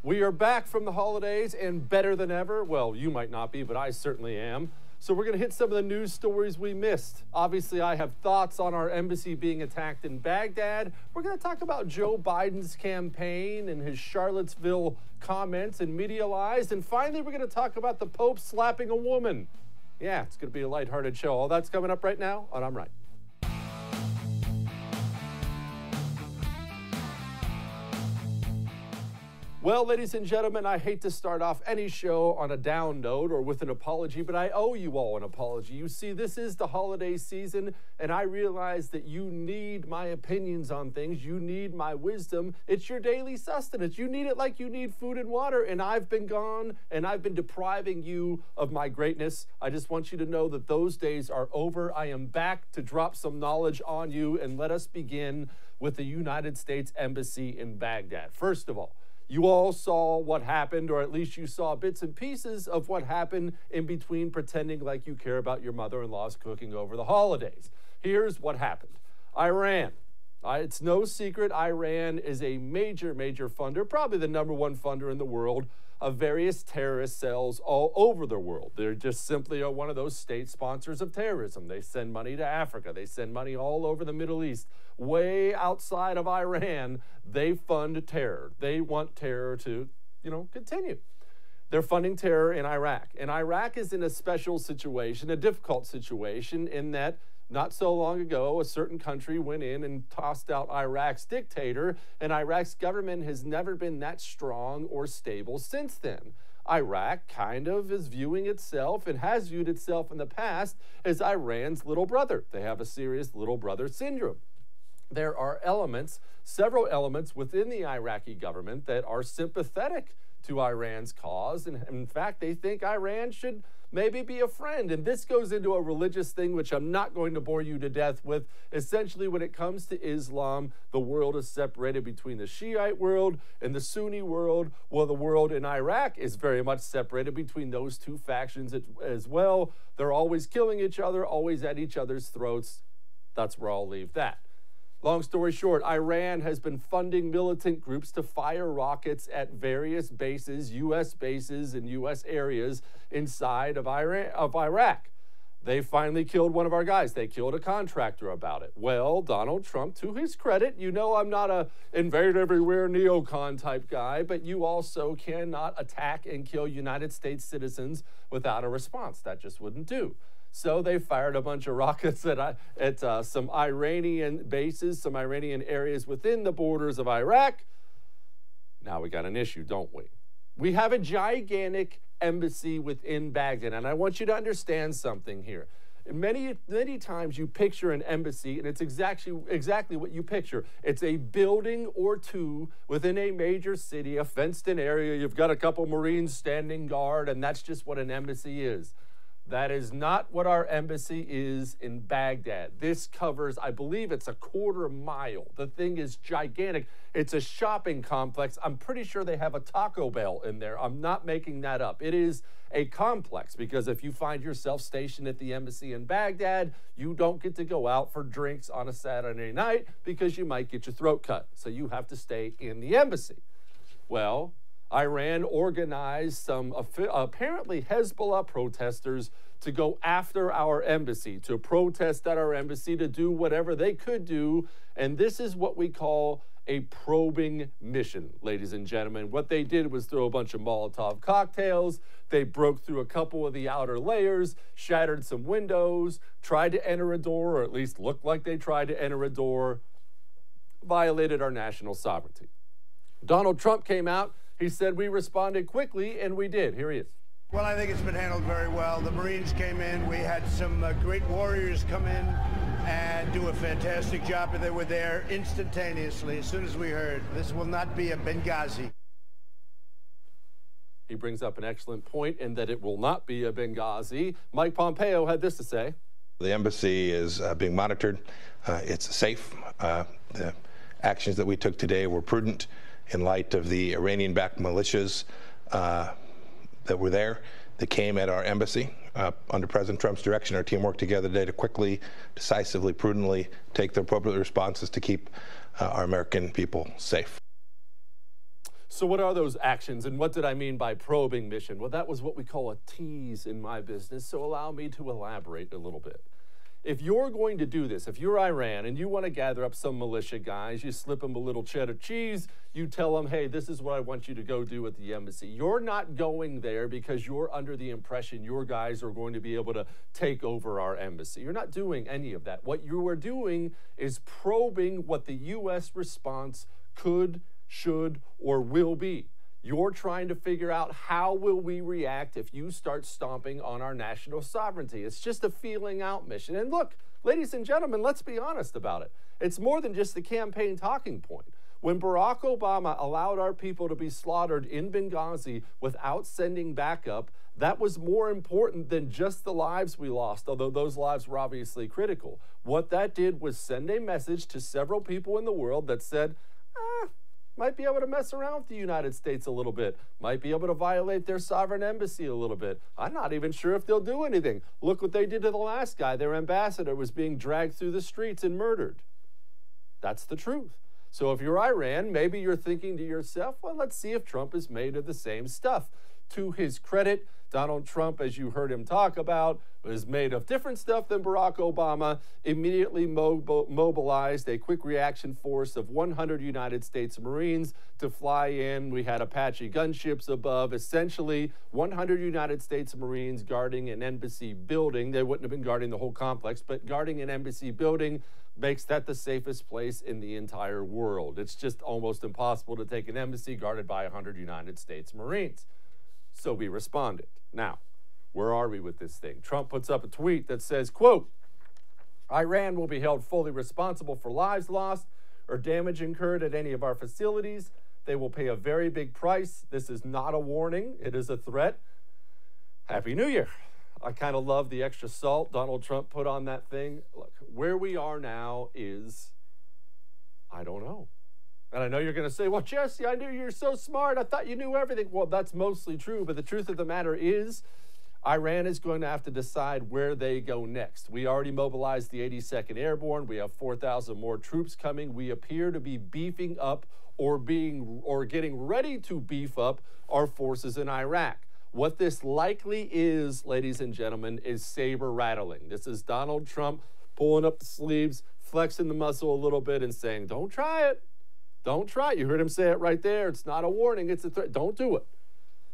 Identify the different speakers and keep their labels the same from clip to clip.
Speaker 1: We are back from the holidays and better than ever. Well, you might not be, but I certainly am. So we're going to hit some of the news stories we missed. Obviously, I have thoughts on our embassy being attacked in Baghdad. We're going to talk about Joe Biden's campaign and his Charlottesville comments and media lies. And finally, we're going to talk about the Pope slapping a woman. Yeah, it's going to be a lighthearted show. All that's coming up right now on I'm Right. Well, ladies and gentlemen, I hate to start off any show on a down note or with an apology, but I owe you all an apology. You see, this is the holiday season, and I realize that you need my opinions on things. You need my wisdom. It's your daily sustenance. You need it like you need food and water, and I've been gone, and I've been depriving you of my greatness. I just want you to know that those days are over. I am back to drop some knowledge on you, and let us begin with the United States Embassy in Baghdad. First of all, you all saw what happened, or at least you saw bits and pieces of what happened in between pretending like you care about your mother-in-law's cooking over the holidays. Here's what happened. Iran. It's no secret Iran is a major funder, probably the #1 funder in the world, of various terrorist cells all over the world. They're just simply one of those state sponsors of terrorism. They send money to Africa. They send money all over the Middle East. Way outside of Iran, they fund terror. They want terror to, continue. They're funding terror in Iraq. And Iraq is in a special situation, a difficult situation, in that not so long ago, a certain country went in and tossed out Iraq's dictator, and Iraq's government has never been that strong or stable since then. Iraq kind of is viewing itself and has viewed itself in the past as Iran's little brother. They have a serious little brother syndrome. There are several elements within the Iraqi government that are sympathetic to Iran's cause, and in fact, they think Iran should maybe be a friend. And this goes into a religious thing, which I'm not going to bore you to death with. Essentially, when it comes to Islam, the world is separated between the Shiite world and the Sunni world. Well, the world in Iraq is very much separated between those two factions as well. They're always killing each other, always at each other's throats. That's where I'll leave that. Long story short, Iran has been funding militant groups to fire rockets at various bases, U.S. bases and U.S. areas inside of Iraq. They finally killed one of our guys. They killed a contractor about it. Well, Donald Trump, to his credit, I'm not a invade everywhere neocon type guy, but you also cannot attack and kill United States citizens without a response. That just wouldn't do. So they fired a bunch of rockets at some Iranian bases, some Iranian areas within the borders of Iraq. Now we got an issue, don't we? We have a gigantic embassy within Baghdad, and I want you to understand something here. Many times you picture an embassy, and it's exactly what you picture. It's a building or two within a major city, a fenced-in area. You've got a couple Marines standing guard, and that's just what an embassy is. That is not what our embassy is in Baghdad. This covers, I believe it's a quarter mile. The thing is gigantic. It's a shopping complex. I'm pretty sure they have a Taco Bell in there. I'm not making that up. It is a complex, because if you find yourself stationed at the embassy in Baghdad, you don't get to go out for drinks on a Saturday night because you might get your throat cut. So you have to stay in the embassy. Well, Iran organized some apparently Hezbollah protesters to go after our embassy, to protest at our embassy, to do whatever they could do. And this is what we call a probing mission, ladies and gentlemen. What they did was throw a bunch of Molotov cocktails. They broke through a couple of the outer layers, shattered some windows, tried to enter a door, or at least looked like they tried to enter a door, violated our national sovereignty. Donald Trump came out. He said we responded quickly, and we did. Here he is.
Speaker 2: Well, I think it's been handled very well. The Marines came in. We had some great warriors come in and do a fantastic job, and they were there instantaneously as soon as we heard. This will not be a Benghazi.
Speaker 1: He brings up an excellent point in that it will not be a Benghazi. Mike Pompeo had this to say.
Speaker 3: The embassy is being monitored. It's safe. The actions that we took today were prudent in light of the Iranian-backed militias that were there, that came at our embassy. Under President Trump's direction, our team worked together today to quickly, decisively, prudently take the appropriate responses to keep our American people safe.
Speaker 1: So what are those actions, and what did I mean by probing mission? Well, that was what we call a tease in my business, so allow me to elaborate a little bit. If you're going to do this, if you're Iran and you want to gather up some militia guys, you slip them a little cheddar cheese, you tell them, hey, this is what I want you to go do at the embassy. You're not going there because you're under the impression your guys are going to be able to take over our embassy. You're not doing any of that. What you are doing is probing what the U.S. response could, should, or will be. You're trying to figure out how will we react if you start stomping on our national sovereignty. It's just a feeling out mission. And look, ladies and gentlemen, let's be honest about it. It's more than just the campaign talking point. When Barack Obama allowed our people to be slaughtered in Benghazi without sending backup, that was more important than just the lives we lost, although those lives were obviously critical. What that did was send a message to several people in the world that said, might be able to mess around with the United States a little bit, might be able to violate their sovereign embassy a little bit. I'm not even sure if they'll do anything. Look what they did to the last guy. Their ambassador was being dragged through the streets and murdered. That's the truth. So if you're Iran, maybe you're thinking to yourself, well, let's see if Trump is made of the same stuff. To his credit, Donald Trump, as you heard him talk about, was made of different stuff than Barack Obama, immediately mobilized a quick reaction force of 100 United States Marines to fly in. We had Apache gunships above, essentially 100 United States Marines guarding an embassy building. They wouldn't have been guarding the whole complex, but guarding an embassy building makes that the safest place in the entire world. It's just almost impossible to take an embassy guarded by 100 United States Marines. So we responded. Now, where are we with this thing? Trump puts up a tweet that says, quote, Iran will be held fully responsible for lives lost or damage incurred at any of our facilities. They will pay a very big price. This is not a warning. It is a threat. Happy New Year. I kind of love the extra salt Donald Trump put on that thing. Look, where we are now is, I don't know. And I know you're going to say, well, Jesse, I knew you're so smart. I thought you knew everything. Well, that's mostly true. But the truth of the matter is, Iran is going to have to decide where they go next. We already mobilized the 82nd Airborne. We have 4,000 more troops coming. We appear to be beefing up or getting ready to beef up our forces in Iraq. What this likely is, ladies and gentlemen, is saber rattling. This is Donald Trump pulling up the sleeves, flexing the muscle a little bit and saying, don't try it. Don't try it. You heard him say it right there. It's not a warning. It's a threat. Don't do it.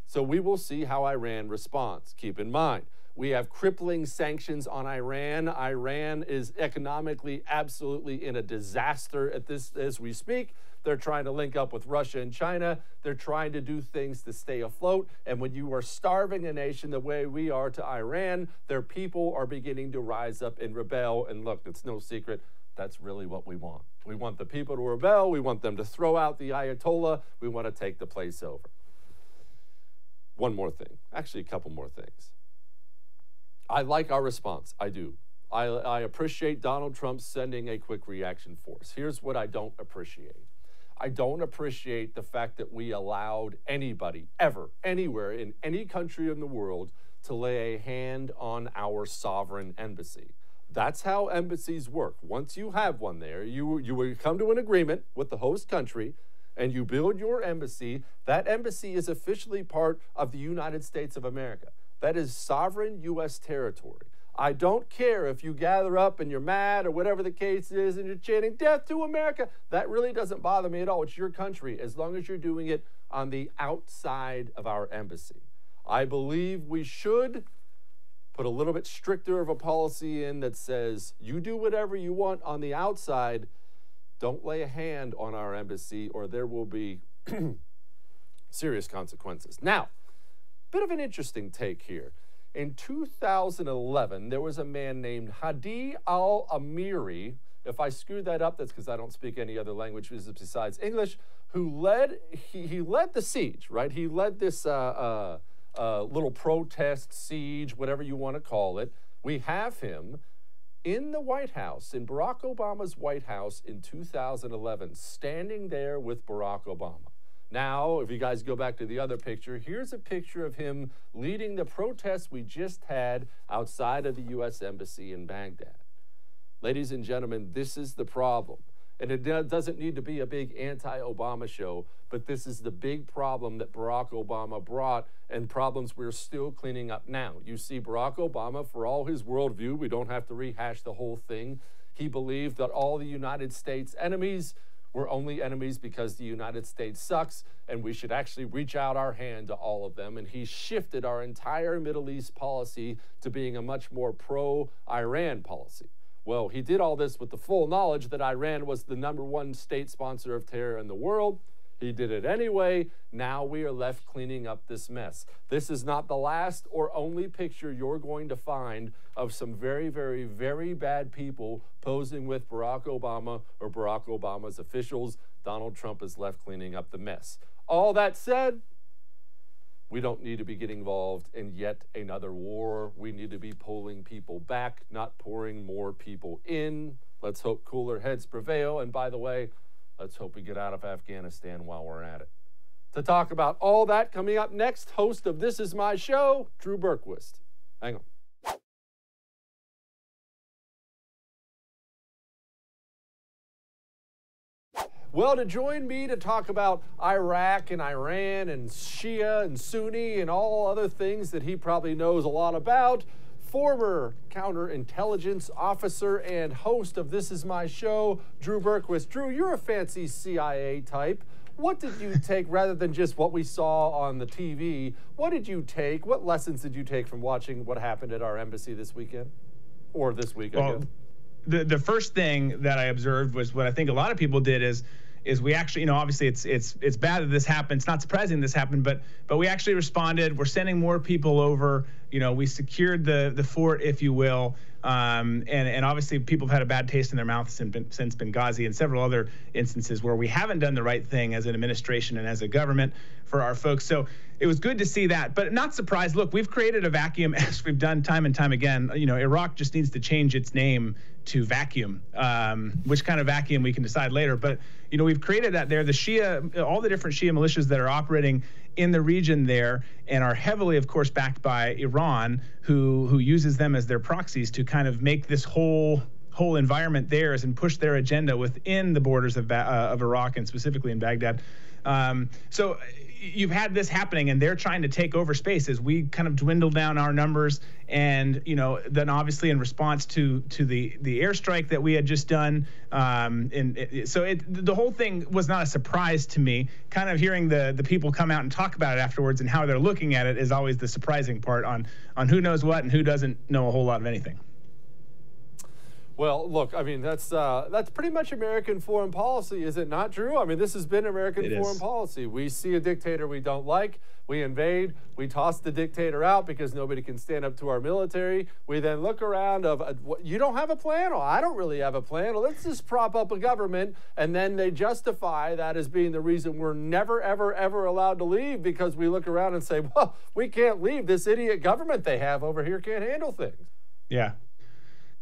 Speaker 1: So we will see how Iran responds. Keep in mind, we have crippling sanctions on Iran. Iran is economically absolutely in a disaster at this as we speak. They're trying to link up with Russia and China. They're trying to do things to stay afloat. And when you are starving a nation the way we are to Iran, their people are beginning to rise up and rebel. And look, it's no secret. That's really what we want. We want the people to rebel. We want them to throw out the Ayatollah. We want to take the place over. One more thing. Actually, a couple more things. I like our response. I do. I appreciate Donald Trump sending a quick reaction force. Here's what I don't appreciate. I don't appreciate the fact that we allowed anybody, ever, anywhere, in any country in the world to lay a hand on our sovereign embassy. That's how embassies work. Once you have one there, you will come to an agreement with the host country and you build your embassy. That embassy is officially part of the United States of America. That is sovereign U.S. territory. I don't care if you gather up and you're mad or whatever the case is and you're chanting death to America. That really doesn't bother me at all. It's your country as long as you're doing it on the outside of our embassy. I believe we should put a little bit stricter of a policy in that says you do whatever you want on the outside. Don't lay a hand on our embassy or there will be serious consequences. Now, bit of an interesting take here. In 2011, there was a man named Hadi al-Amiri. If I screwed that up, that's because I don't speak any other language besides English, who led the siege, right? He led this little protest siege, whatever you want to call it. We have him in the White House, in Barack Obama's White House in 2011, standing there with Barack Obama. Now, if you guys go back to the other picture, here's a picture of him leading the protests we just had outside of the U.S. Embassy in Baghdad. Ladies and gentlemen, this is the problem. And it doesn't need to be a big anti-Obama show, but this is the big problem that Barack Obama brought and problems we're still cleaning up now. You see, Barack Obama, for all his worldview, we don't have to rehash the whole thing, he believed that all the United States enemies were only enemies because the United States sucks, and we should actually reach out our hand to all of them. And he shifted our entire Middle East policy to being a much more pro-Iran policy. Well, he did all this with the full knowledge that Iran was the #1 state sponsor of terror in the world. He did it anyway. Now we are left cleaning up this mess. This is not the last or only picture you're going to find of some very, very, very bad people posing with Barack Obama or Barack Obama's officials. Donald Trump is left cleaning up the mess. All that said, we don't need to be getting involved in yet another war. We need to be pulling people back, not pouring more people in. Let's hope cooler heads prevail. And by the way, let's hope we get out of Afghanistan while we're at it. To talk about all that, coming up next, host of This Is My Show, Drew Berquist. Hang on. Well, to join me to talk about Iraq and Iran and Shia and Sunni and all other things that he probably knows a lot about, former counterintelligence officer and host of This Is My Show, Drew Berquist. Drew, you're a fancy CIA type. What did you take, rather than just what we saw on the TV, what did you take, what lessons did you take from watching what happened at our embassy this weekend? Or this week, I guess.
Speaker 4: The first thing that I observed was what I think a lot of people did is we actually, you know, obviously it's bad that this happened. It's not surprising this happened, but we actually responded. We're sending more people over. You know, we secured the fort, if you will. And obviously people have had a bad taste in their mouth since Benghazi and several other instances where we haven't done the right thing as an administration and as a government for our folks. So it was good to see that, but not surprised. Look, we've created a vacuum, as we've done time and time again. You know, Iraq just needs to change its name to vacuum. Which kind of vacuum we can decide later. But, you know, we've created that there. The Shia, all the different Shia militias that are operating in the region there and are heavily, of course, backed by Iran, who uses them as their proxies to kind of make this whole environment theirs and push their agenda within the borders of Iraq and specifically in Baghdad. So you've had this happening, and they're trying to take over space as we kind of dwindle down our numbers. And, you know, then obviously in response to the airstrike that we had just done. The whole thing was not a surprise to me. Kind of hearing the people come out and talk about it afterwards and how they're looking at it is always the surprising part on who knows what and who doesn't know a whole lot of anything.
Speaker 1: Well, look, I mean, that's pretty much American foreign policy, is it not, Drew? I mean, this has been American foreign policy. We see a dictator we don't like, we invade, we toss the dictator out because nobody can stand up to our military. We then look around you don't have a plan? Oh, I don't really have a plan. Well, let's just prop up a government, and then they justify that as being the reason we're never, ever, ever allowed to leave, because we look around and say, well, we can't leave. This idiot government they have over here can't handle things.
Speaker 4: Yeah.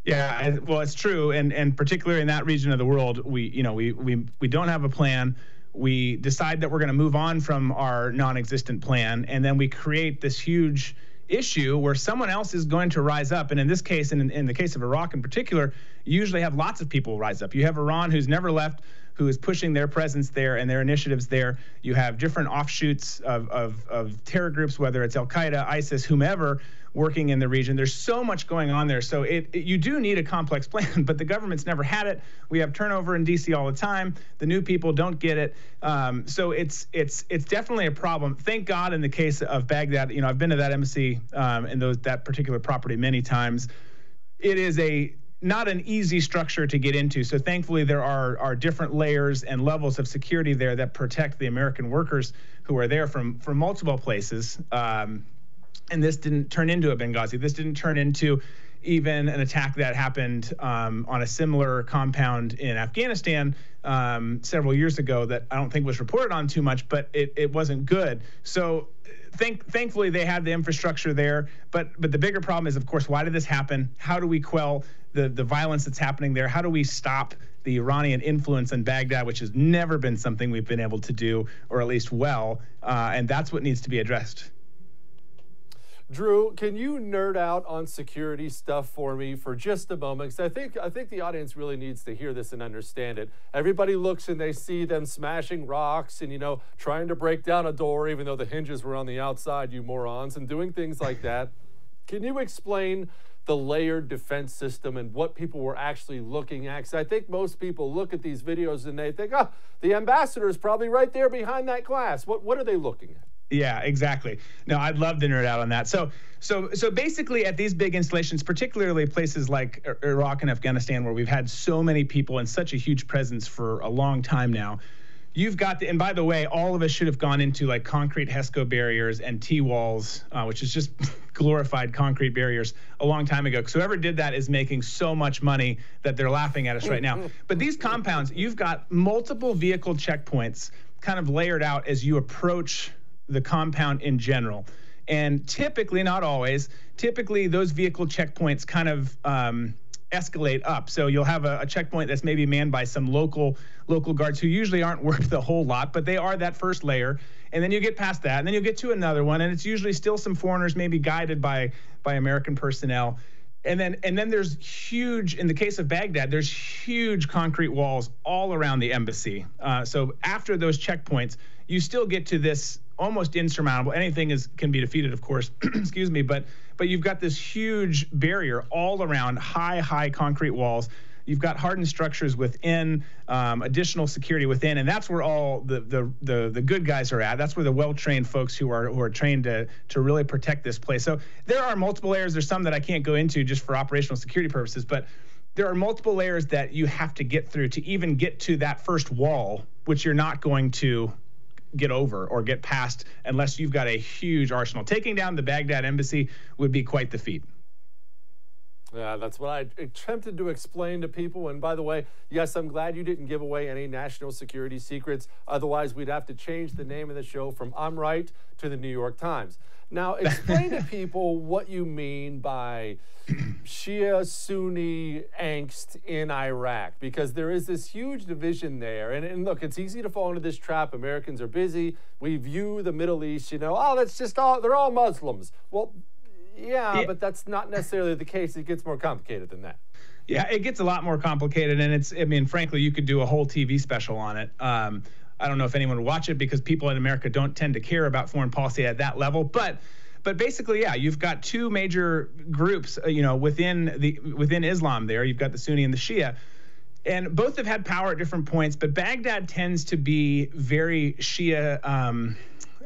Speaker 4: Yeah, well, it's true, and particularly in that region of the world, we don't have a plan. We decide that we're going to move on from our non-existent plan, and then we create this huge issue where someone else is going to rise up. And in this case, and in the case of Iraq in particular, you usually have lots of people rise up. You have Iran, who's never left, who is pushing their presence there and their initiatives there. You have different offshoots of terror groups, whether it's Al-Qaeda, ISIS, whomever, working in the region. There's so much going on there. So you do need a complex plan, but the government's never had it. We have turnover in DC all the time. The new people don't get it. So it's definitely a problem. Thank God in the case of Baghdad, you know, I've been to that embassy and that particular property many times. It is not an easy structure to get into. So thankfully there are different layers and levels of security there that protect the American workers who are there from multiple places. And this didn't turn into a Benghazi. This didn't turn into even an attack that happened on a similar compound in Afghanistan several years ago that I don't think was reported on too much, but it wasn't good. So thankfully they had the infrastructure there. But the bigger problem is, of course, why did this happen? How do we quell the violence that's happening there? How do we stop the Iranian influence in Baghdad, which has never been something we've been able to do, or at least well, and that's what needs to be addressed.
Speaker 1: Drew, can you nerd out on security stuff for me for just a moment? Because I think the audience really needs to hear this and understand it. Everybody looks and they see them smashing rocks and, you know, trying to break down a door even though the hinges were on the outside, you morons, and doing things like that. Can you explain the layered defense system and what people were actually looking at? Because I think most people look at these videos and they think, oh, the ambassador is probably right there behind that glass. What are they looking at?
Speaker 4: Yeah, exactly. No, I'd love to nerd out on that. So basically at these big installations, particularly places like Iraq and Afghanistan, where we've had so many people and such a huge presence for a long time now, you've got and by the way, all of us should have gone into like concrete HESCO barriers and T-walls, which is just glorified concrete barriers a long time ago. Because whoever did that is making so much money that they're laughing at us right now. But these compounds, you've got multiple vehicle checkpoints kind of layered out as you approach the compound in general. And typically, not always, typically those vehicle checkpoints kind of escalate up. So you'll have a checkpoint that's maybe manned by some local guards who usually aren't worth a whole lot, but they are that first layer. And then you get past that, and then you'll get to another one, and it's usually still some foreigners, maybe guided by American personnel. And then there's huge, in the case of Baghdad, there's huge concrete walls all around the embassy. So after those checkpoints, you still get to this almost insurmountable. Anything can be defeated, of course. Excuse me, but you've got this huge barrier all around, high concrete walls. You've got hardened structures within, additional security within, and that's where all the good guys are at. That's where the well-trained folks who are trained to really protect this place. So there are multiple layers. There's some that I can't go into just for operational security purposes, but there are multiple layers that you have to get through to even get to that first wall, which you're not going to get over or get past unless you've got a huge arsenal. Taking down the Baghdad embassy would be quite the feat.
Speaker 1: Yeah, that's what I attempted to explain to people. And by the way, yes, I'm glad you didn't give away any national security secrets. Otherwise, we'd have to change the name of the show from I'm Right to the New York Times. Now, explain to people what you mean by Shia Sunni angst in Iraq, because there is this huge division there. And look, it's easy to fall into this trap. Americans are busy. We view the Middle East, you know, oh, that's just all, they're all Muslims. Well, yeah, but that's not necessarily the case. It gets more complicated than that.
Speaker 4: Yeah, it gets a lot more complicated. And I mean, frankly, you could do a whole TV special on it. I don't know if anyone would watch it because people in America don't tend to care about foreign policy at that level. But basically, yeah, you've got two major groups, you know, within Islam there. You've got the Sunni and the Shia. And both have had power at different points. But Baghdad tends to be very Shia.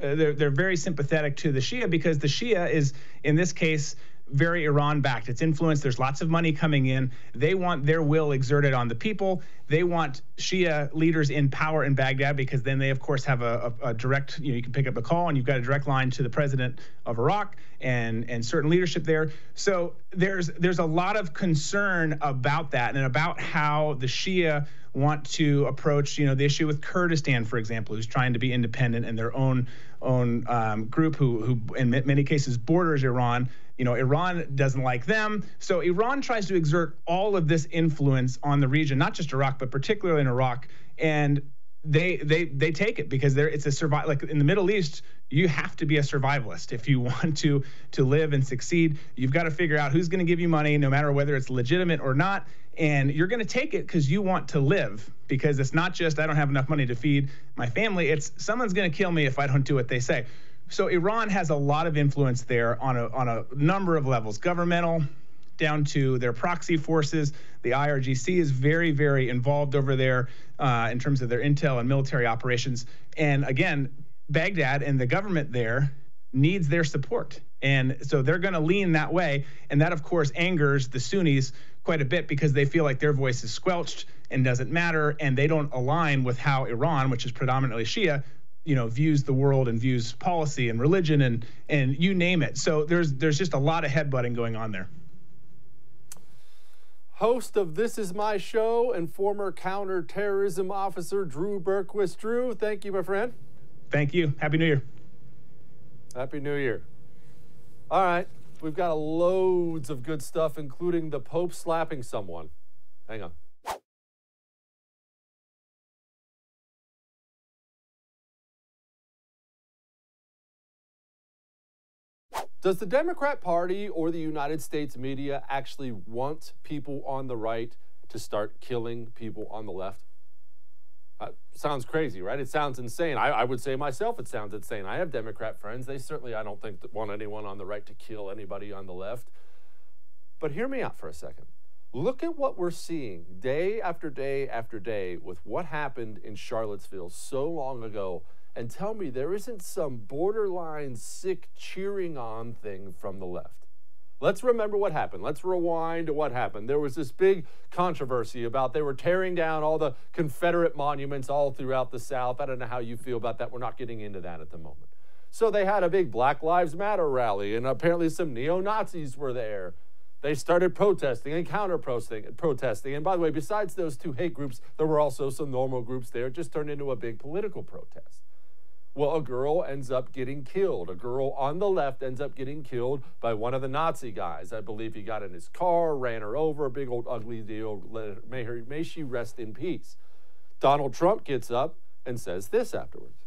Speaker 4: They're very sympathetic to the Shia because the Shia is, in this case, very Iran-backed. It's influenced. There's lots of money coming in. They want their will exerted on the people. They want Shia leaders in power in Baghdad because then they, of course, have a direct, you know, you can pick up the call and you've got a direct line to the president of Iraq and certain leadership there. So there's a lot of concern about that and about how the Shia want to approach, you know, the issue with Kurdistan, for example, who's trying to be independent and their own group who in many cases borders Iran. You know, Iran doesn't like them. So Iran tries to exert all of this influence on the region, not just Iraq, but particularly in Iraq. And they take it because it's a like in the Middle East, you have to be a survivalist. If you want to live and succeed, you've got to figure out who's going to give you money, no matter whether it's legitimate or not. And you're going to take it because you want to live, because it's not just I don't have enough money to feed my family. It's someone's going to kill me if I don't do what they say. So Iran has a lot of influence there on a number of levels, governmental down to their proxy forces. The IRGC is very, very involved over there in terms of their intel and military operations. And again, Baghdad and the government there needs their support. And so they're going to lean that way. And that, of course, angers the Sunnis quite a bit because they feel like their voice is squelched and doesn't matter. And they don't align with how Iran, which is predominantly Shia, you know, views the world and views policy and religion and you name it. So there's just a lot of headbutting going on there.
Speaker 1: Host of This Is My Show and former counterterrorism officer Drew Berquist. Drew, thank you, my friend.
Speaker 4: Thank you. Happy New Year.
Speaker 1: Happy New Year. All right, we've got loads of good stuff, including the Pope slapping someone. Hang on. Does the Democrat Party or the United States media actually want people on the right to start killing people on the left? Sounds crazy, right? It sounds insane. I would say myself it sounds insane. I have Democrat friends. They certainly, I don't think, want anyone on the right to kill anybody on the left. But hear me out for a second. Look at what we're seeing day after day after day with what happened in Charlottesville so long ago, and tell me there isn't some borderline sick cheering on thing from the left. Let's remember what happened. Let's rewind to what happened. There was this big controversy about they were tearing down all the Confederate monuments all throughout the South. I don't know how you feel about that. We're not getting into that at the moment. So they had a big Black Lives Matter rally, and apparently some neo-Nazis were there. They started protesting and counter-protesting. And by the way, besides those two hate groups, there were also some normal groups there. It just turned into a big political protest. Well, a girl ends up getting killed. A girl on the left ends up getting killed by one of the Nazi guys. I believe he got in his car, ran her over, a big old ugly deal. May she rest in peace. Donald Trump gets up and says this afterwards.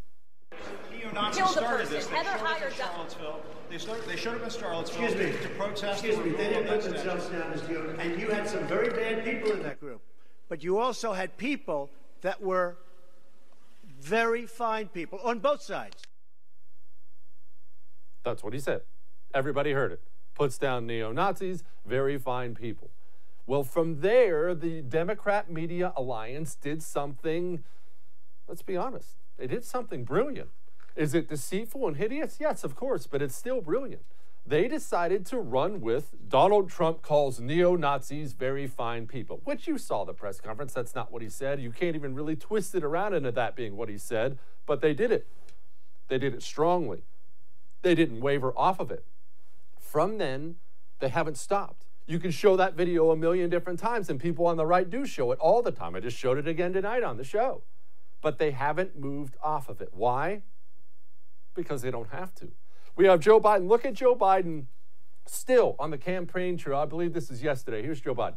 Speaker 5: Neo-Nazis started this. They showed up in Charlottesville. They showed up in Charlottesville to protest.
Speaker 2: Excuse me, they didn't put themselves down as neo, and you had some very bad people in that group. But you also had people that were very fine people on both sides.
Speaker 1: That's what he said. Everybody heard it. Puts down neo-Nazis, very fine people. Well, from there, the Democrat Media Alliance did something, let's be honest, they did something brilliant. Is it deceitful and hideous? Yes, of course, but it's still brilliant. They decided to run with Donald Trump calls neo-Nazis very fine people, which you saw the press conference. That's not what he said. You can't even really twist it around into that being what he said, but they did it. They did it strongly. They didn't waver off of it. From then, they haven't stopped. You can show that video a million different times, and people on the right do show it all the time. I just showed it again tonight on the show. But they haven't moved off of it. Why? Because they don't have to. We have Joe Biden. Look at Joe Biden still on the campaign trail. I believe this is yesterday. Here's Joe Biden.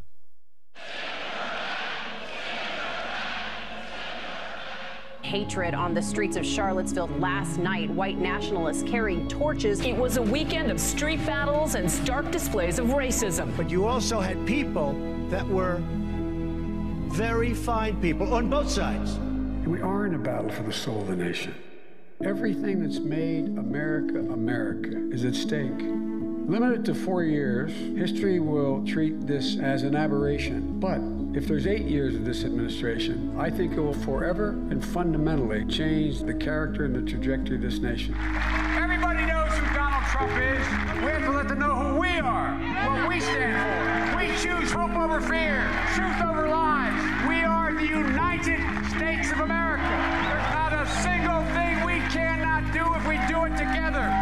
Speaker 6: Hatred on the streets of Charlottesville last night. White nationalists carrying torches.
Speaker 7: It was a weekend of street battles and stark displays of racism.
Speaker 2: But you also had people that were very fine people on both sides.
Speaker 8: We are in a battle for the soul of the nation. Everything that's made America America is at stake. Limited to 4 years, history will treat this as an aberration. But if there's 8 years of this administration, I think it will forever and fundamentally change the character and the trajectory of this nation.
Speaker 9: Everybody knows who Donald Trump is. We have to let them know who we are, what we stand for. We choose hope over fear, truth over lies. We are the United States of America. There's not a single thing we cannot do if we do it together.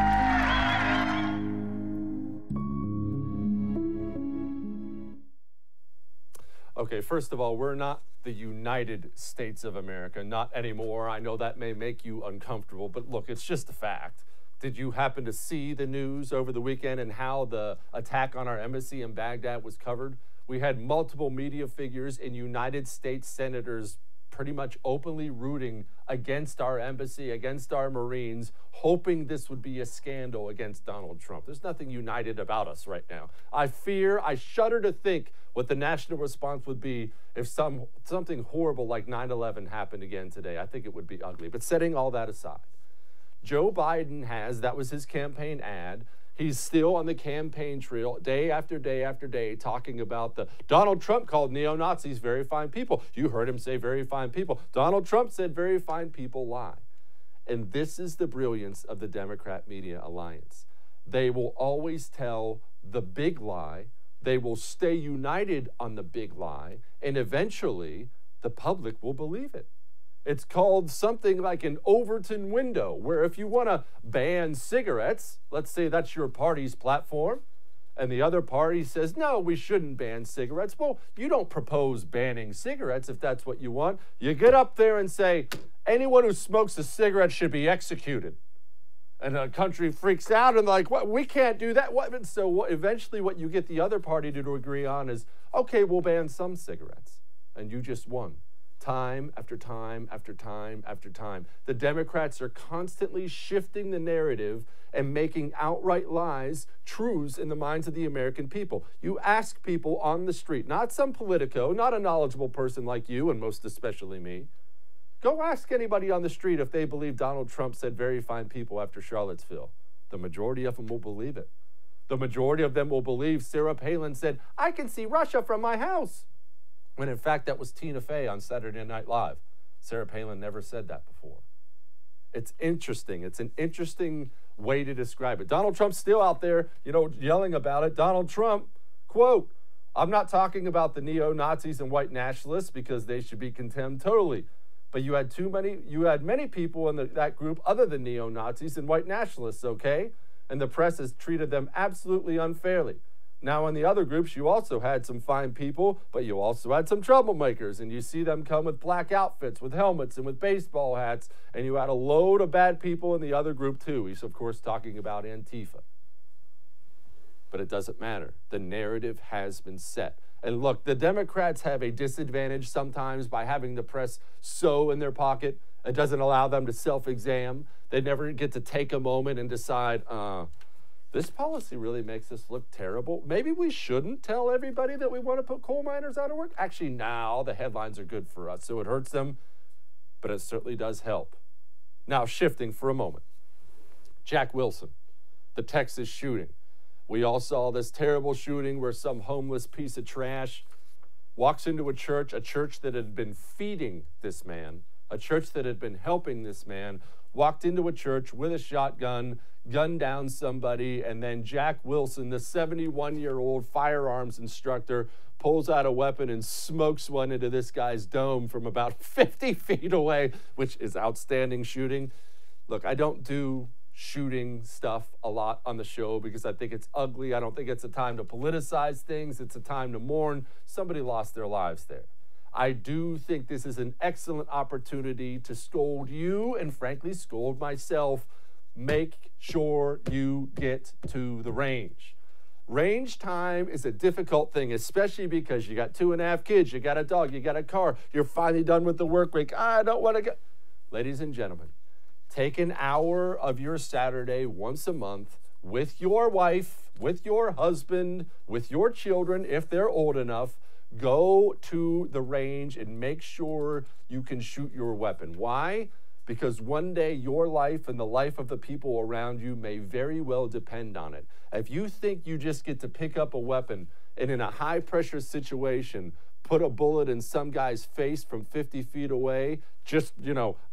Speaker 1: Okay, first of all, we're not the United States of America, not anymore. I know that may make you uncomfortable, but look, it's just a fact. Did you happen to see the news over the weekend and how the attack on our embassy in Baghdad was covered? We had multiple media figures and United States senators pretty much openly rooting against our embassy, against our Marines, hoping this would be a scandal against Donald Trump. There's nothing united about us right now. I shudder to think what the national response would be if something horrible like 9/11 happened again today. I think it would be ugly. But setting all that aside, Joe Biden that was his campaign ad. He's still on the campaign trail day after day after day talking about Donald Trump called neo-Nazis very fine people. You heard him say very fine people. Donald Trump said very fine people lie. And this is the brilliance of the Democrat Media Alliance. They will always tell the big lie. They will stay united on the big lie. And eventually, the public will believe it. It's called something like an Overton window, where if you want to ban cigarettes, let's say that's your party's platform, and the other party says, no, we shouldn't ban cigarettes. Well, you don't propose banning cigarettes if that's what you want. You get up there and say, anyone who smokes a cigarette should be executed. And the country freaks out and like, what? We can't do that. What? So eventually what you get the other party to agree on is, okay, we'll ban some cigarettes. And you just won. Time after time after time after time. The Democrats are constantly shifting the narrative and making outright lies truths in the minds of the American people. You ask people on the street, not some politico, not a knowledgeable person like you, and most especially me. Go ask anybody on the street if they believe Donald Trump said very fine people after Charlottesville. The majority of them will believe it. The majority of them will believe Sarah Palin said, "I can see Russia from my house." When in fact, that was Tina Fey on Saturday Night Live. Sarah Palin never said that before. It's interesting. It's an interesting way to describe it. Donald Trump's still out there, yelling about it. Donald Trump, quote, "I'm not talking about the neo-Nazis and white nationalists because they should be condemned totally. But you had many people in that group other than neo-Nazis and white nationalists, okay? And the press has treated them absolutely unfairly. Now, in the other groups, you also had some fine people, but you also had some troublemakers, and you see them come with black outfits, with helmets, and with baseball hats, and you had a load of bad people in the other group, too." He's, of course, talking about Antifa. But it doesn't matter. The narrative has been set. And look, the Democrats have a disadvantage sometimes by having the press so in their pocket. It doesn't allow them to self-exam. They never get to take a moment and decide, this policy really makes us look terrible. Maybe we shouldn't tell everybody that we want to put coal miners out of work. Actually, now the headlines are good for us, so it hurts them, but it certainly does help. Now, shifting for a moment. Jack Wilson, the Texas shooting. We all saw this terrible shooting where some homeless piece of trash walks into a church that had been feeding this man, a church that had been helping this man, walked into a church with a shotgun, gunned down somebody, and then Jack Wilson, the 71-year-old firearms instructor, pulls out a weapon and smokes one into this guy's dome from about 50 feet away, which is outstanding shooting. Look, I don't do shooting stuff a lot on the show because I think it's ugly. I don't think it's a time to politicize things. It's a time to mourn. Somebody lost their lives there. I do think this is an excellent opportunity to scold you and frankly scold myself. Make sure you get to the range. Range time is a difficult thing, especially because you got 2.5 kids, you got a dog, you got a car, you're finally done with the work week. I don't want to go. Ladies and gentlemen, take an hour of your Saturday once a month with your wife, with your husband, with your children, if they're old enough. Go to the range and make sure you can shoot your weapon. Why? Because one day your life and the life of the people around you may very well depend on it. If you think you just get to pick up a weapon and in a high-pressure situation put a bullet in some guy's face from 50 feet away, just,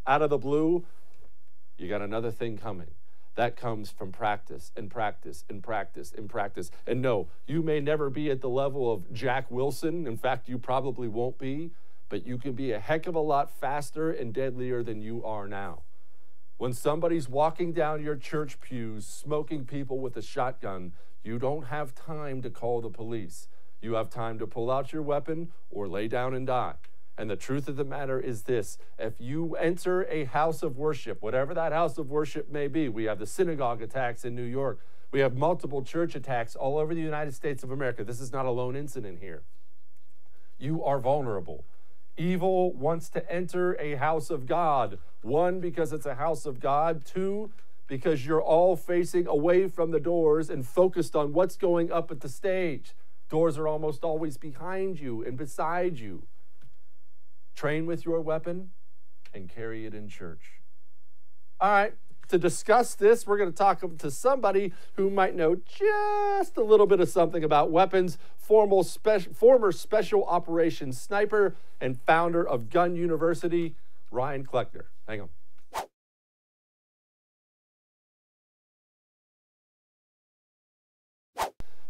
Speaker 1: out of the blue, you got another thing coming. That comes from practice and practice and practice and practice. And no, you may never be at the level of Jack Wilson. In fact, you probably won't be, but you can be a heck of a lot faster and deadlier than you are now. When somebody's walking down your church pews, smoking people with a shotgun, you don't have time to call the police. You have time to pull out your weapon or lay down and die. And the truth of the matter is this: if you enter a house of worship, whatever that house of worship may be, we have the synagogue attacks in New York. We have multiple church attacks all over the United States of America. This is not a lone incident here. You are vulnerable. Evil wants to enter a house of God. 1, because it's a house of God. 2, because you're all facing away from the doors and focused on what's going up at the stage. Doors are almost always behind you and beside you. Train with your weapon and carry it in church. All right, to discuss this, we're going to talk to somebody who might know just a little bit of something about weapons, former Special Operations Sniper and founder of Gun University, Ryan Kleckner. Hang on.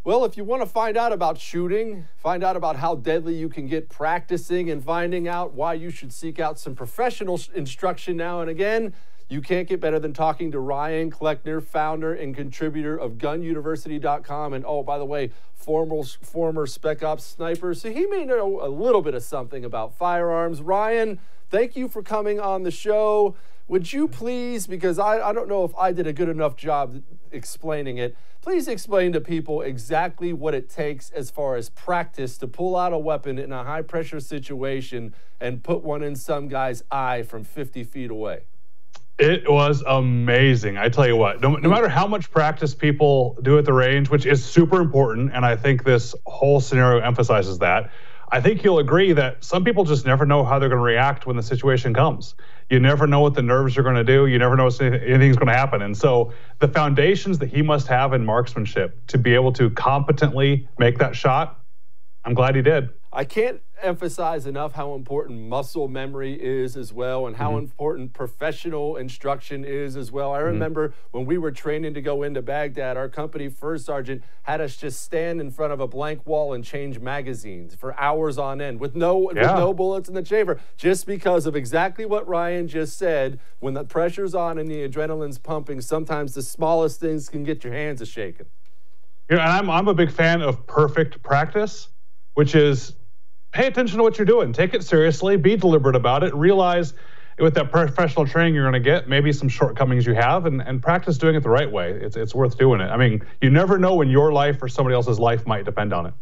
Speaker 1: Well, if you want to find out about shooting, find out about how deadly you can get practicing, and finding out why you should seek out some professional instruction now and again, you can't get better than talking to Ryan Kleckner, founder and contributor of GunUniversity.com. And oh, by the way, former Spec Ops sniper, so he may know a little bit of something about firearms. Ryan, thank you for coming on the show. Would you please, because I don't know if I did a good enough job explaining it. Please explain to people exactly what it takes as far as practice to pull out a weapon in a high-pressure situation and put one in some guy's eye from 50 feet away.
Speaker 10: It was amazing. I tell you what, no matter how much practice people do at the range, which is super important, and I think this whole scenario emphasizes that, I think you'll agree that some people just never know how they're going to react when the situation comes. You never know what the nerves are going to do. You never know if anything's going to happen. And so the foundations that he must have in marksmanship to be able to competently make that shot, I'm glad he did.
Speaker 1: I can't emphasize enough how important muscle memory is as well, and how important professional instruction is as well. I remember when we were training to go into Baghdad, our company first sergeant had us just stand in front of a blank wall and change magazines for hours on end with no bullets in the chamber, just because of exactly what Ryan just said. When the pressure's on and the adrenaline's pumping, sometimes the smallest things can get your hands a-shaking.
Speaker 10: You know, and I'm a big fan of perfect practice, which is pay attention to what you're doing. Take it seriously. Be deliberate about it. Realize with that professional training you're going to get, maybe some shortcomings you have, and practice doing it the right way. It's worth doing it. I mean, you never know when your life or somebody else's life might depend on it.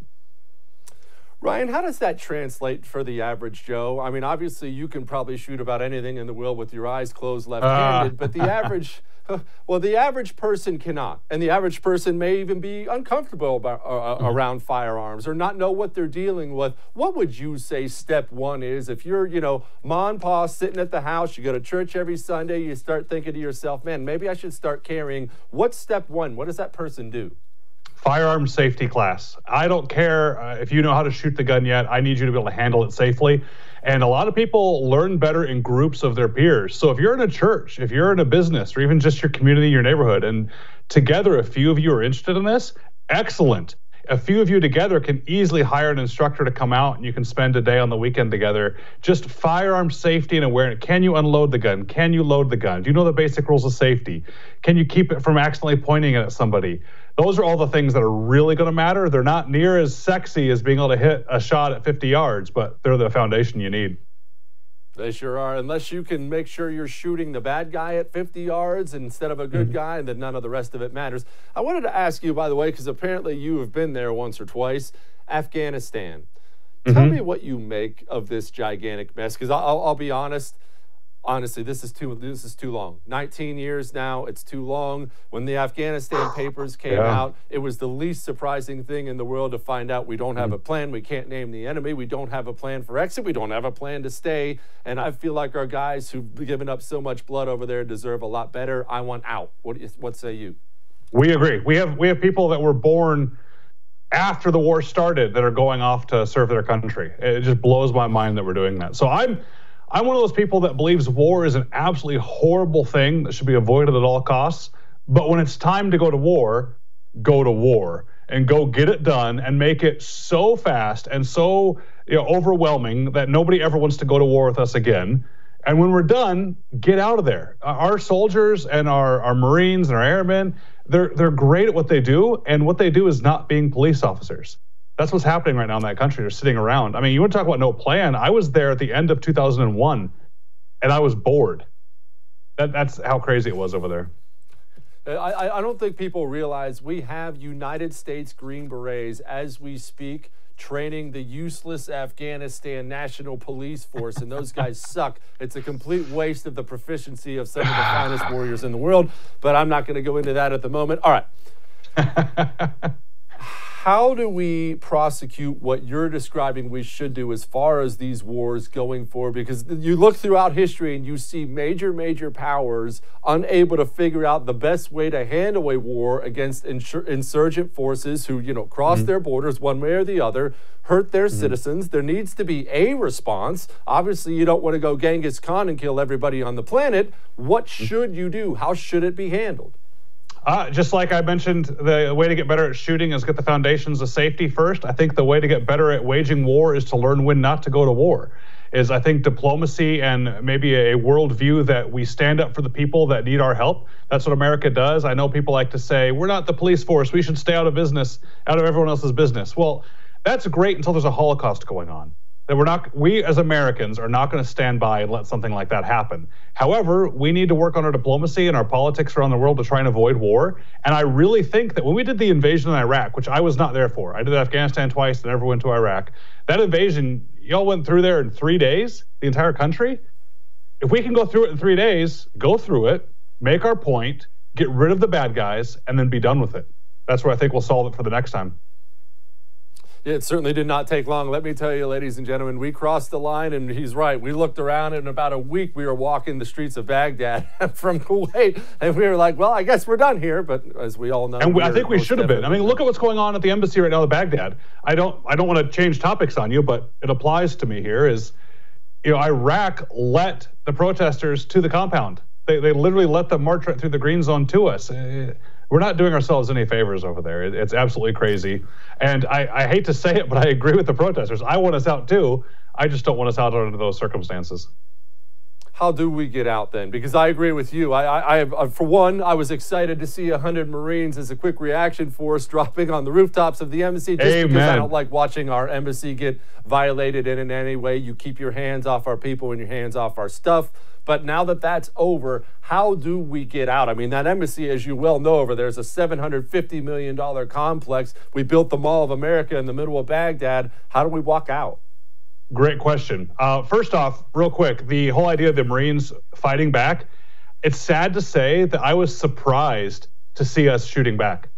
Speaker 1: Ryan, how does that translate for the average Joe? I mean, obviously you can probably shoot about anything in the world with your eyes closed left-handed, but the average... Well, the average person cannot, and the average person may even be uncomfortable about, around firearms or not know what they're dealing with. What would you say step one is? If you're, ma and pa sitting at the house, you go to church every Sunday, you start thinking to yourself, man, maybe I should start carrying. What's step one? What does that person do?
Speaker 10: Firearm safety class. I don't care if you know how to shoot the gun yet. I need you to be able to handle it safely. And a lot of people learn better in groups of their peers. So if you're in a church, if you're in a business, or even just your community, your neighborhood, and together a few of you are interested in this, excellent. A few of you together can easily hire an instructor to come out and you can spend a day on the weekend together. Just firearm safety and awareness. Can you unload the gun? Can you load the gun? Do you know the basic rules of safety? Can you keep it from accidentally pointing it at somebody? Those are all the things that are really going to matter. They're not near as sexy as being able to hit a shot at 50 yards, but they're the foundation you need.
Speaker 1: They sure are. Unless you can make sure you're shooting the bad guy at 50 yards instead of a good guy, and then none of the rest of it matters. I wanted to ask you, by the way, because apparently you have been there once or twice, Afghanistan. Tell me what you make of this gigantic mess, because I'll be honest. Honestly, this is too long. 19 years now, it's too long. When the Afghanistan papers came out, it was the least surprising thing in the world to find out we don't have a plan, we can't name the enemy, we don't have a plan for exit, we don't have a plan to stay, and I feel like our guys who've given up so much blood over there deserve a lot better. I want out. What say you? We agree. We have people that were born after the war started that are going off to serve their country. It just blows my mind that we're doing that. So I'm one of those people that believes war is an absolutely horrible thing that should be avoided at all costs. But when it's time to go to war and go get it done and make it so fast and so overwhelming that nobody ever wants to go to war with us again. And when we're done, get out of there. Our soldiers and our Marines and our airmen, they're great at what they do, and what they do is not being police officers. That's what's happening right now in that country. They're sitting around. I mean, you want to talk about no plan. I was there at the end of 2001, and I was bored. That's how crazy it was over there. I don't think people realize we have United States Green Berets as we speak training the useless Afghanistan National Police Force, and those guys suck. It's a complete waste of the proficiency of some of the finest warriors in the world, but I'm not going to go into that at the moment. All right. How do we prosecute what you're describing we should do as far as these wars going forward? Because you look throughout history and you see major powers unable to figure out the best way to handle a war against insurgent forces who, cross their borders one way or the other, hurt their citizens. There needs to be a response. Obviously, you don't want to go Genghis Khan and kill everybody on the planet. What should you do? How should it be handled? Just like I mentioned, the way to get better at shooting is get the foundations of safety first. I think the way to get better at waging war is to learn when not to go to war. I think diplomacy and maybe a worldview that we stand up for the people that need our help. That's what America does. I know people like to say, we're not the police force. We should stay out of everyone else's business. Well, that's great until there's a Holocaust going on.
Speaker 10: That we as Americans are not going to stand by and let something like that happen. However, we need to work on our diplomacy and our politics around the world to try and avoid war. And I really think that when we did the invasion in Iraq, which I was not there for, I did Afghanistan twice and never went to Iraq. That invasion, y'all went through there in 3 days, the entire country. If we can go through it in 3 days, go through it, make our point, get rid of the bad guys, and then be done with it. That's where I think we'll solve it for the next time.
Speaker 1: Yeah, it certainly did not take long. Let me tell you, ladies and gentlemen, we crossed the line, and he's right. We looked around, and in about a week, we were walking the streets of Baghdad from Kuwait, and we were like, well, I guess we're done here. But as we all know,
Speaker 10: and I think we should have been. I mean, look at what's going on at the embassy right now in Baghdad. I don't want to change topics on you, but it applies to me here. Is, you know, Iraq let the protesters to the compound. They literally let them march right through the green zone to us. We're not doing ourselves any favors over there. It's absolutely crazy. And I hate to say it, but I agree with the protesters. I want us out too. I just don't want us out under those circumstances.
Speaker 1: How do we get out then? Because I agree with you. I for one, I was excited to see 100 Marines as a quick reaction force dropping on the rooftops of the embassy, just because I don't like watching our embassy get violated in any way. You keep your hands off our people and your hands off our stuff. But now that that's over, how do we get out? I mean, that embassy, as you well know, over there's a $750 million complex. We built the Mall of America in the middle of Baghdad. How do we walk out?
Speaker 10: Great question. First off, real quick, the whole idea of the Marines fighting back, it's sad to say that I was surprised to see us shooting back.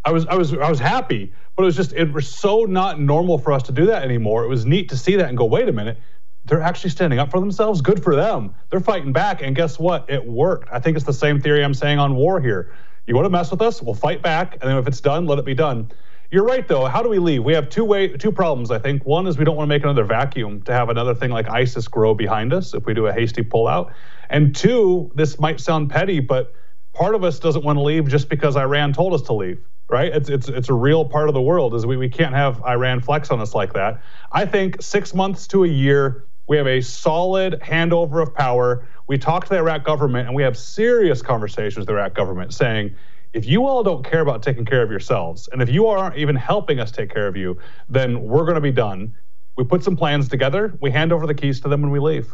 Speaker 10: I was happy, but it was so not normal for us to do that anymore. It was neat to see that and go, wait a minute. They're actually standing up for themselves. Good for them. They're fighting back. And guess what? It worked. I think it's the same theory I'm saying on war here. You want to mess with us? We'll fight back. And then if it's done, let it be done. You're right, though. How do we leave? We have two problems, I think. One is we don't want to make another vacuum to have another thing like ISIS grow behind us if we do a hasty pullout. And two, this might sound petty, but part of us doesn't want to leave just because Iran told us to leave. Right? It's a real part of the world. Is we can't have Iran flex on us like that. I think 6 months to a year, we have a solid handover of power. We talk to the Iraq government, and we have serious conversations with the Iraq government saying, if you all don't care about taking care of yourselves, and if you aren't even helping us take care of you, then we're going to be done. We put some plans together. We hand over the keys to them, and we leave.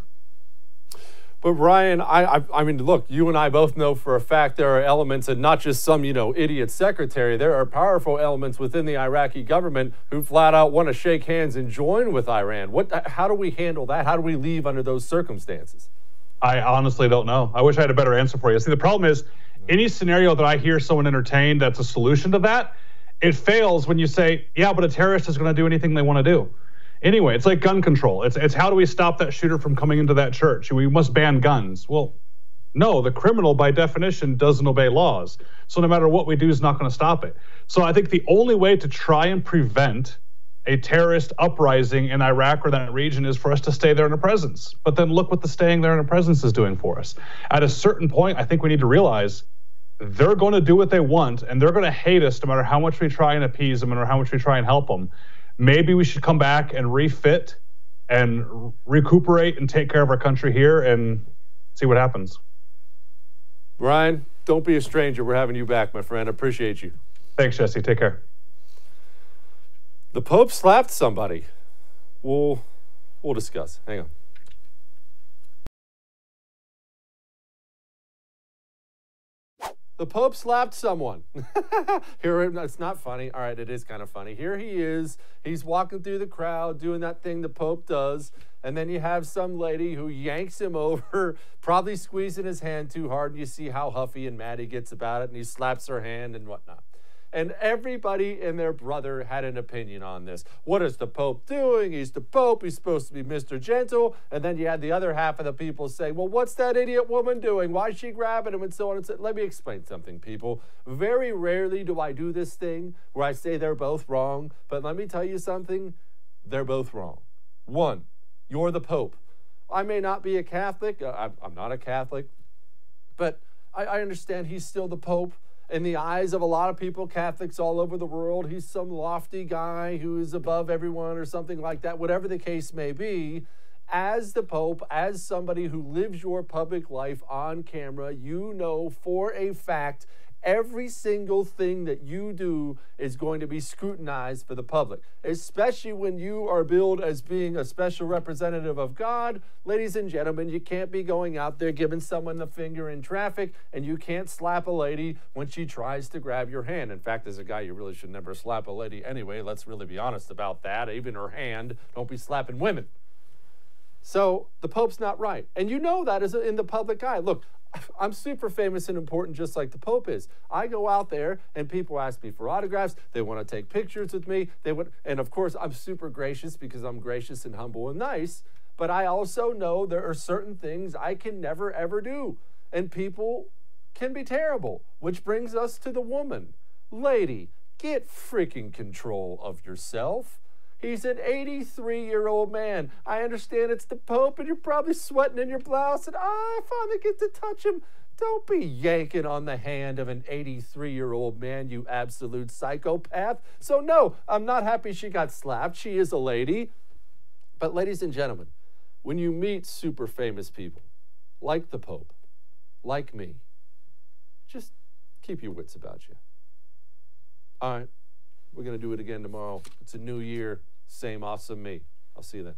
Speaker 1: But Ryan, I mean, look, you and I both know for a fact there are elements, and not just some, idiot secretary. There are powerful elements within the Iraqi government who flat out want to shake hands and join with Iran. How do we handle that? How do we leave under those circumstances?
Speaker 10: I honestly don't know. I wish I had a better answer for you. See, the problem is any scenario that I hear someone entertain that's a solution to that, it fails when you say, yeah, but a terrorist is going to do anything they want to do. Anyway, it's like gun control. It's how do we stop that shooter from coming into that church? We must ban guns. Well, no, the criminal by definition doesn't obey laws. So no matter what we do is not going to stop it. So I think the only way to try and prevent a terrorist uprising in Iraq or that region is for us to stay there in a presence. But then look what the staying there in a presence is doing for us. At a certain point, I think we need to realize they're going to do what they want, and they're going to hate us no matter how much we try and appease them, no matter how much we try and help them. Maybe we should come back and refit and recuperate and take care of our country here and see what happens.
Speaker 1: Ryan, don't be a stranger. We're having you back, my friend. I appreciate you.
Speaker 10: Thanks, Jesse. Take care.
Speaker 1: The Pope slapped somebody. We'll discuss. Hang on. The Pope slapped someone. Here, it's not funny. All right, it is kind of funny. Here he is. He's walking through the crowd doing that thing the Pope does. And then you have some lady who yanks him over, probably squeezing his hand too hard. And you see how huffy and mad he gets about it. And he slaps her hand and whatnot. And everybody and their brother had an opinion on this. What is the Pope doing? He's the Pope. He's supposed to be Mr. Gentle. And then you had the other half of the people say, well, what's that idiot woman doing? Why is she grabbing him? And so on and so on. Let me explain something, people. Very rarely do I do this thing where I say they're both wrong. But let me tell you something. They're both wrong. One, you're the Pope. I may not be a Catholic. I'm not a Catholic. But I understand he's still the Pope. In the eyes of a lot of people, Catholics all over the world, he's some lofty guy who is above everyone or something like that. Whatever the case may be, as the Pope, as somebody who lives your public life on camera, you know for a fact Every single thing that you do is going to be scrutinized for the public, especially when you are billed as being a special representative of God. Ladies and gentlemen, you can't be going out there giving someone the finger in traffic, and you can't slap a lady when she tries to grab your hand. In fact, as a guy, you really should never slap a lady anyway. Let's really be honest about that. Even her hand. Don't be slapping women. So the Pope's not right. And you know that is in the public eye. Look, I'm super famous and important just like the Pope is. I go out there and people ask me for autographs. They want to take pictures with me. And of course, I'm super gracious because I'm gracious and humble and nice. But I also know there are certain things I can never, ever do. And people can be terrible, which brings us to the woman. Lady, get freaking control of yourself. He's an 83-year-old man. I understand it's the Pope and you're probably sweating in your blouse and I finally get to touch him. Don't be yanking on the hand of an 83-year-old man, you absolute psychopath. So no, I'm not happy she got slapped. She is a lady. But ladies and gentlemen, when you meet super famous people like the Pope, like me, just keep your wits about you. All right. We're going to do it again tomorrow. It's a new year. Same awesome me. I'll see you then.